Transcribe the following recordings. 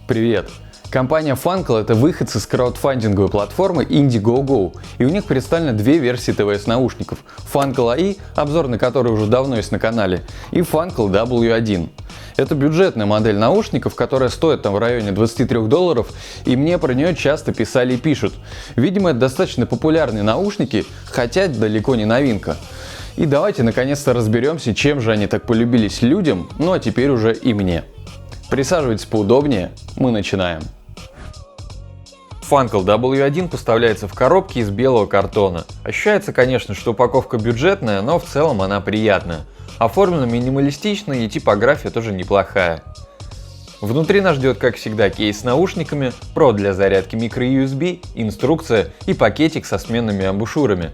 Привет! Компания Funkel — это выходцы с краудфандинговой платформы Indiegogo, и у них представлены две версии ТВС-наушников — Funkel AI, обзор на который уже давно есть на канале, и Funkel W1. Это бюджетная модель наушников, которая стоит в районе $23, и мне про нее часто писали и пишут. Видимо, это достаточно популярные наушники, хотя далеко не новинка. И давайте наконец-то разберемся, чем же они так полюбились людям, ну а теперь уже и мне. Присаживайтесь поудобнее, мы начинаем. Funkel W1 поставляется в коробке из белого картона. Ощущается, конечно, что упаковка бюджетная, но в целом она приятная. Оформлена минималистично и типография тоже неплохая. Внутри нас ждет, как всегда, кейс с наушниками, провод для зарядки micro-USB, инструкция и пакетик со сменными амбушюрами.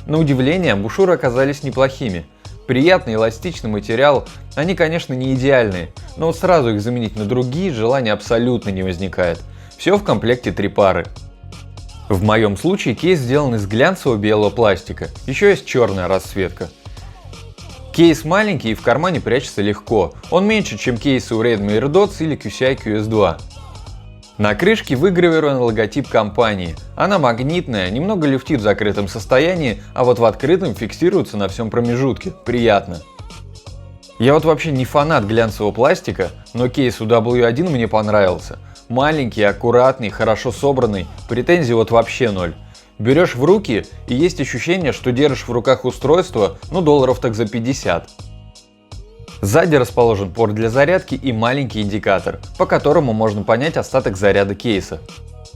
На удивление, амбушюры оказались неплохими. Приятный эластичный материал, они, конечно, не идеальные, но вот сразу их заменить на другие желания абсолютно не возникает. Все в комплекте 3 пары. В моем случае кейс сделан из глянцевого белого пластика, еще есть черная расцветка. Кейс маленький и в кармане прячется легко, он меньше, чем кейсы у Redmi AirDots или QCI QS2. На крышке выгравирован логотип компании. Она магнитная, немного люфтит в закрытом состоянии, а вот в открытом фиксируется на всем промежутке. Приятно. Я вот вообще не фанат глянцевого пластика, но кейс у W1 мне понравился. Маленький, аккуратный, хорошо собранный, претензий вот вообще ноль. Берешь в руки и есть ощущение, что держишь в руках устройство, долларов так за 50. Сзади расположен порт для зарядки и маленький индикатор, по которому можно понять остаток заряда кейса.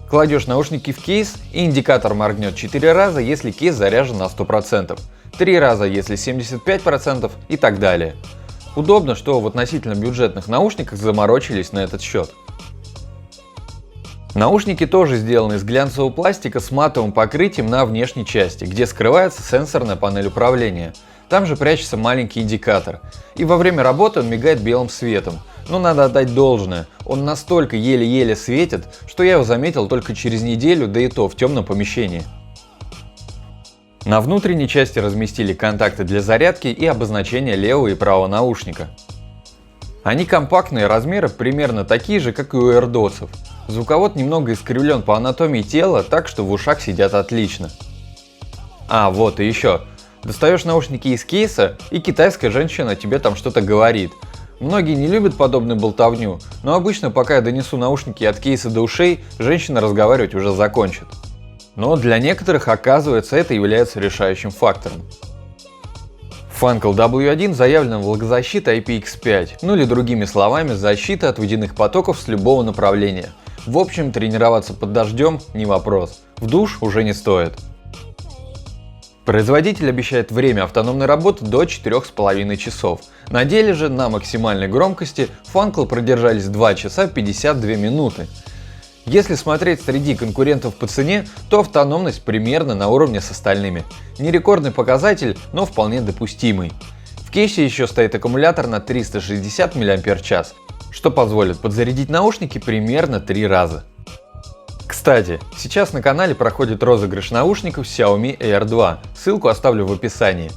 Кладешь наушники в кейс, и индикатор моргнет 4 раза, если кейс заряжен на 100%, 3 раза, если 75% и так далее. Удобно, что в относительно бюджетных наушниках заморочились на этот счет. Наушники тоже сделаны из глянцевого пластика с матовым покрытием на внешней части, где скрывается сенсорная панель управления. Там же прячется маленький индикатор. И во время работы он мигает белым светом. Но надо отдать должное, он настолько еле-еле светит, что я его заметил только через неделю, да и то в темном помещении. На внутренней части разместили контакты для зарядки и обозначения левого и правого наушника. Они компактные, размеры примерно такие же, как и у AirDots. Звуковод немного искривлен по анатомии тела, так что в ушах сидят отлично. Вот и еще. Достаешь наушники из кейса, и китайская женщина тебе там что-то говорит. Многие не любят подобную болтовню, но обычно, пока я донесу наушники от кейса до ушей, женщина разговаривать уже закончит. Но для некоторых, оказывается, это является решающим фактором. Funkel W1 заявлена влагозащита IPX5, или другими словами, защита от водяных потоков с любого направления. В общем, тренироваться под дождем не вопрос, в душ уже не стоит. Производитель обещает время автономной работы до 4,5 часов. На деле же на максимальной громкости Funkel продержались 2 часа 52 минуты. Если смотреть среди конкурентов по цене, то автономность примерно на уровне с остальными. Не рекордный показатель, но вполне допустимый. В кейсе еще стоит аккумулятор на 360 мАч, что позволит подзарядить наушники примерно 3 раза. Кстати, сейчас на канале проходит розыгрыш наушников Xiaomi Air 2, ссылку оставлю в описании.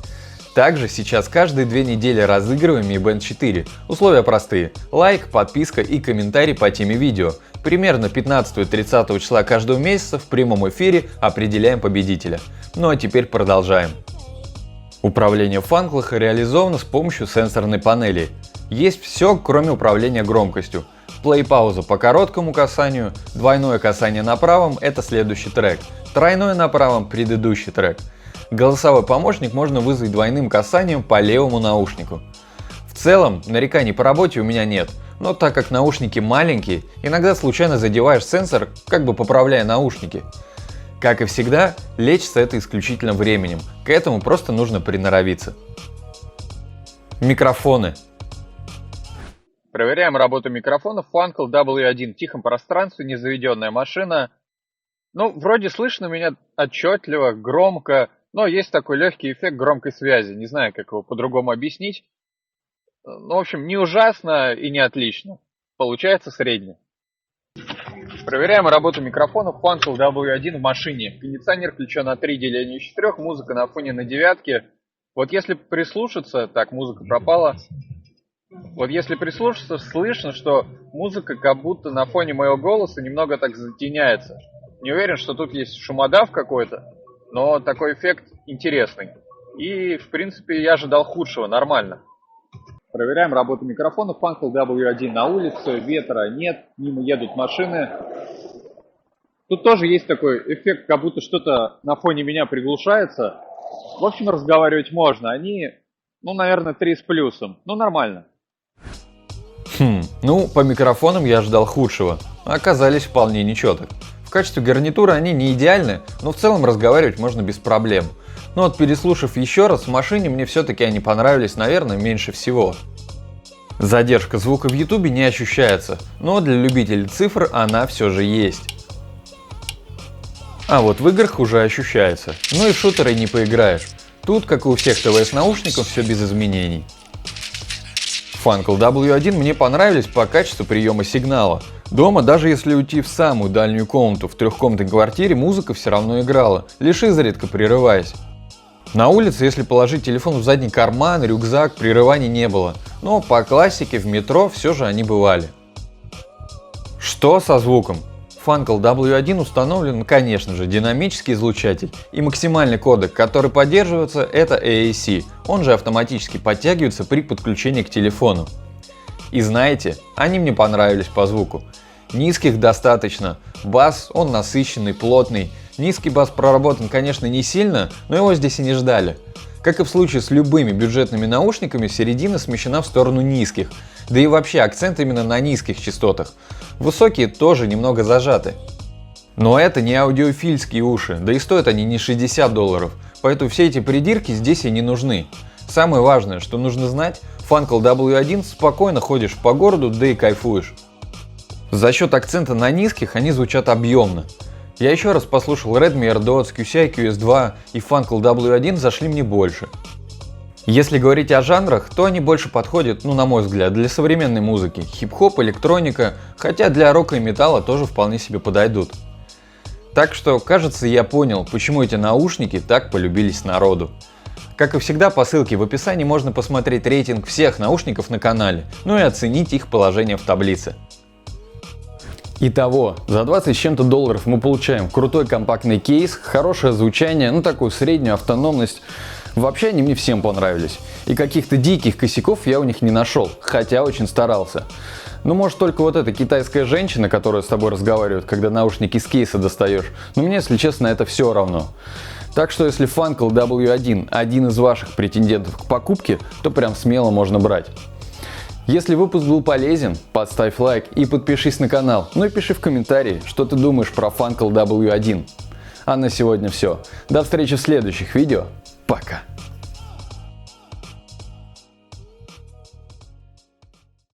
Также сейчас каждые 2 недели разыгрываем Mi Band 4. Условия простые: лайк, подписка и комментарий по теме видео. Примерно 15-30 числа каждого месяца в прямом эфире определяем победителя. Ну а теперь продолжаем. Управление в Funkel реализовано с помощью сенсорной панели. Есть все, кроме управления громкостью. Плей-пауза по короткому касанию, двойное касание на правом – это следующий трек, тройное на правом – предыдущий трек. Голосовой помощник можно вызвать двойным касанием по левому наушнику. В целом, нареканий по работе у меня нет, но так как наушники маленькие, иногда случайно задеваешь сенсор, как бы поправляя наушники. Как и всегда, лечится это исключительно временем, к этому просто нужно приноровиться. Микрофоны. Проверяем работу микрофонов Funkel W1 в тихом пространстве, незаведенная машина. Вроде слышно меня отчетливо, громко, но есть такой легкий эффект громкой связи, не знаю, как его по-другому объяснить. В общем, не ужасно и не отлично, получается средне. Проверяем работу микрофонов Funkel W1 в машине. Кондиционер включен на 3 деления из 4, музыка на фоне на 9. Вот если прислушаться, так, музыка пропала. Вот если прислушаться, слышно, что музыка как будто на фоне моего голоса немного так затеняется. Не уверен, что тут есть шумодав какой-то, но такой эффект интересный. И, в принципе, я ожидал худшего, нормально. Проверяем работу микрофона. Funkel W1 на улице, ветра нет, мимо едут машины. Тут тоже есть такой эффект, как будто что-то на фоне меня приглушается. В общем, разговаривать можно. Они, наверное, 3 с плюсом. Нормально. По микрофонам я ожидал худшего. Оказались вполне нечеток. В качестве гарнитуры они не идеальны, но в целом разговаривать можно без проблем. Но вот переслушав еще раз, в машине мне все-таки они понравились, наверное, меньше всего. Задержка звука в YouTube не ощущается, но для любителей цифр она все же есть. А вот в играх уже ощущается. Ну и в шутеры не поиграешь. Тут, как и у всех ТВС-наушников, все без изменений. Funkel W1 мне понравились по качеству приема сигнала. Дома, даже если уйти в самую дальнюю комнату в трехкомнатной квартире, музыка все равно играла, лишь изредка прерываясь. На улице, если положить телефон в задний карман, рюкзак, прерываний не было. Но по классике в метро все же они бывали. Что со звуком? Funkel W1 установлен, конечно же, динамический излучатель, и максимальный кодек, который поддерживается, это AAC, он же автоматически подтягивается при подключении к телефону. И знаете, они мне понравились по звуку. Низких достаточно, бас он насыщенный, плотный. Низкий бас проработан, конечно, не сильно, но его здесь и не ждали. Как и в случае с любыми бюджетными наушниками, середина смещена в сторону низких, да и вообще акцент именно на низких частотах. Высокие тоже немного зажаты. Но это не аудиофильские уши, да и стоят они не $60, поэтому все эти придирки здесь и не нужны. Самое важное, что нужно знать, Funkel W1 спокойно ходишь по городу, да и кайфуешь. За счет акцента на низких они звучат объемно. Я еще раз послушал Redmi AirDots, QCI QS2 и Funkel W1 зашли мне больше. Если говорить о жанрах, то они больше подходят, на мой взгляд, для современной музыки, хип-хоп, электроника, хотя для рока и металла тоже вполне себе подойдут. Так что, кажется, я понял, почему эти наушники так полюбились народу. Как и всегда, по ссылке в описании можно посмотреть рейтинг всех наушников на канале, и оценить их положение в таблице. Итого, за 20 с чем-то долларов мы получаем крутой компактный кейс, хорошее звучание, такую среднюю автономность. Вообще они мне всем понравились. И каких-то диких косяков я у них не нашел, хотя очень старался. Может только вот эта китайская женщина, которая с тобой разговаривает, когда наушники из кейса достаешь. Мне, если честно, это все равно. Так что если Funkel W1 один из ваших претендентов к покупке, то прям смело можно брать. Если выпуск был полезен, поставь лайк и подпишись на канал. И пиши в комментарии, что ты думаешь про Funkel W1. А на сегодня все. До встречи в следующих видео. Пока.